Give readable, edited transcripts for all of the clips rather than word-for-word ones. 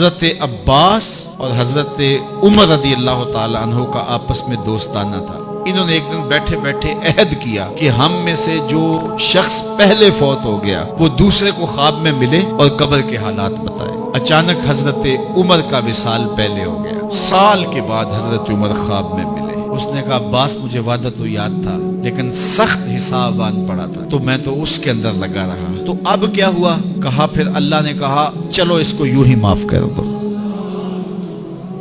حضرت عباس اور حضرت عمر رضی اللہ تعالی عنہ کا آپس میں دوستانہ تھا. انہوں نے ایک دن بیٹھے بیٹھے عہد کیا کہ ہم میں سے جو شخص پہلے فوت ہو گیا وہ دوسرے کو خواب میں ملے اور قبر کے حالات بتائے. اچانک حضرت عمر کا وصال پہلے ہو گیا. سال کے بعد حضرت عمر خواب میں ملے. اس نے کہا عباس مجھے وعدہ تو یاد تھا لیکن سخت حساب آن پڑا تھا تو میں تو اس کے اندر لگا رہا. تو اب کیا ہوا؟ کہا پھر اللہ نے کہا چلو اس کو یوں ہی معاف کر دو.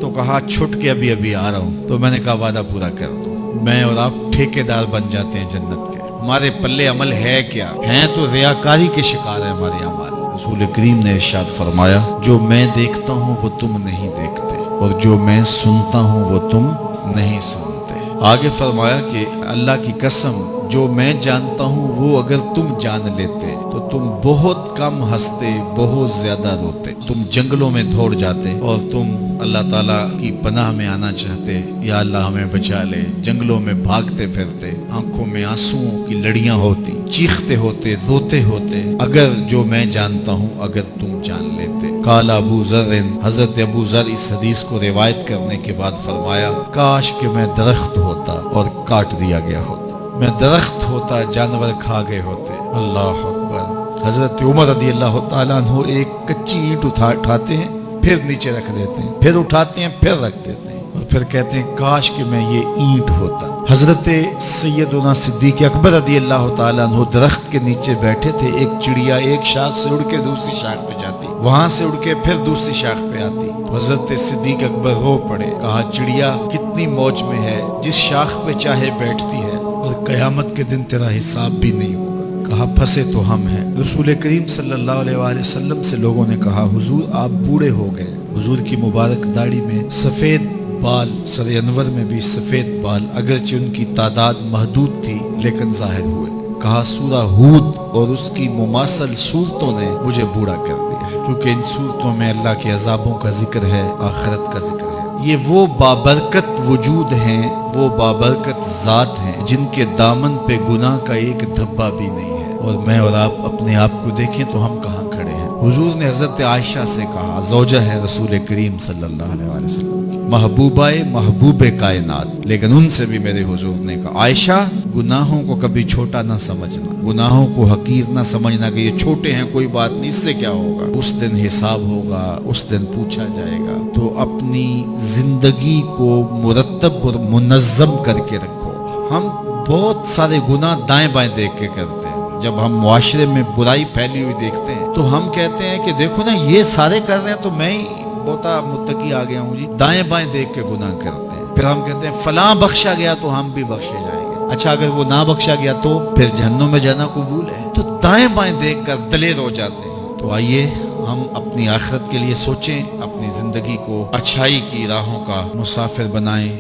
تو کہا چھٹ کے ابھی آ رہا ہوں. تو میں نے کہا وعدہ پورا کر دو. میں اور آپ ٹھیکیدار بن جاتے ہیں جنت کے. ہمارے پلے عمل ہے کیا؟ ہیں تو ریاکاری کے شکار ہیں ہمارے اعمال. رسول کریم نے ارشاد فرمایا جو میں دیکھتا ہوں وہ تم نہیں دیکھتے اور جو میں سنتا ہوں وہ تم نہیں سنتے. آگے فرمایا کہ اللہ کی قسم جو میں جانتا ہوں وہ اگر تم جان لیتے تو تم بہت کم ہنستے بہت زیادہ روتے. تم جنگلوں میں دوڑ جاتے اور تم اللہ تعالیٰ کی پناہ میں آنا چاہتے یا اللہ ہمیں بچا لے. جنگلوں میں بھاگتے پھرتے آنکھوں میں آنسوؤں کی لڑیاں ہوتی چیختے ہوتے روتے ہوتے اگر جو میں جانتا ہوں اگر تم جان لیتے. قال ابو ذر حضرت ابو ذر اس حدیث کو روایت کرنے کے بعد فرمایا کاش کہ میں درخت ہوتا اور کاٹ دیا گیا ہوتا. میں درخت ہوتا جانور کھا گئے ہوتے. اللہ اکبر. حضرت عمر رضی اللہ تعالیٰ عنہ ایک کچی اینٹ اٹھاتے ہیں پھر نیچے رکھ دیتے ہیں پھر اٹھاتے ہیں پھر رکھ دیتے ہیں اور پھر کہتے ہیں کاش کہ میں یہ اینٹ ہوتا. حضرت سیدنا صدیق اکبر رضی اللہ تعالیٰ عنہ درخت کے نیچے بیٹھے تھے. ایک چڑیا ایک شاخ سے اڑ کے دوسری شاخ پہ جاتی وہاں سے اڑ کے پھر دوسری شاخ پہ آتی. حضرت صدیق اکبر رو پڑے. کہا چڑیا کتنی موج میں ہے جس شاخ پہ چاہے بیٹھتی ہے اور قیامت کے دن تیرا حساب بھی نہیں ہوگا. کہا پھنسے تو ہم ہیں. رسول کریم صلی اللہ علیہ وآلہ وسلم سے لوگوں نے کہا حضور آپ بوڑھے ہو گئے. حضور کی مبارک داڑھی میں سفید بال سر انور میں بھی سفید بال اگرچہ ان کی تعداد محدود تھی لیکن ظاہر ہوئے. کہا سورہ ہود اور اس کی مماثل صورتوں نے مجھے بوڑھا کر دیا کیونکہ ان صورتوں میں اللہ کے عذابوں کا ذکر ہے آخرت کا ذکر ہے. یہ وہ بابرکت وجود ہیں وہ بابرکت ذات ہیں جن کے دامن پہ گناہ کا ایک دھبا بھی نہیں ہے. اور میں اور آپ اپنے آپ کو دیکھیں تو ہم کہاں کھڑے ہیں. حضور نے حضرت عائشہ سے کہا زوجہ ہے رسول کریم صلی اللہ علیہ وآلہ وسلم کی محبوبہ محبوب کائنات لیکن ان سے بھی میرے حضور نے کہا عائشہ گناہوں کو کبھی چھوٹا نہ سمجھنا گناہوں کو حقیر نہ سمجھنا کہ یہ چھوٹے ہیں کوئی بات نہیں اس سے کیا ہوگا. اس دن حساب ہوگا اس دن پوچھا جائے گا. تو اپنی زندگی کو مرتب اور منظم کر کے رکھو. ہم بہت سارے گناہ دائیں بائیں دیکھ کے کرتے ہیں. جب ہم معاشرے میں برائی پھیلی ہوئی دیکھتے ہیں تو ہم کہتے ہیں کہ دیکھو نا یہ سارے کر رہے ہیں تو میں ہی بہت متقی آ گیا ہوں جی. دائیں بائیں دیکھ کے گناہ کرتے ہیں. پھر ہم کہتے ہیں فلاں بخشا گیا تو ہم بھی بخشے جائیں گے. اچھا اگر وہ نہ بخشا گیا تو پھر جہنم میں جانا قبول ہے. تو دائیں بائیں دیکھ کر دلیر ہو جاتے ہیں. تو آئیے ہم اپنی آخرت کے لیے سوچیں اپنی زندگی کو اچھائی کی راہوں کا مسافر بنائیں.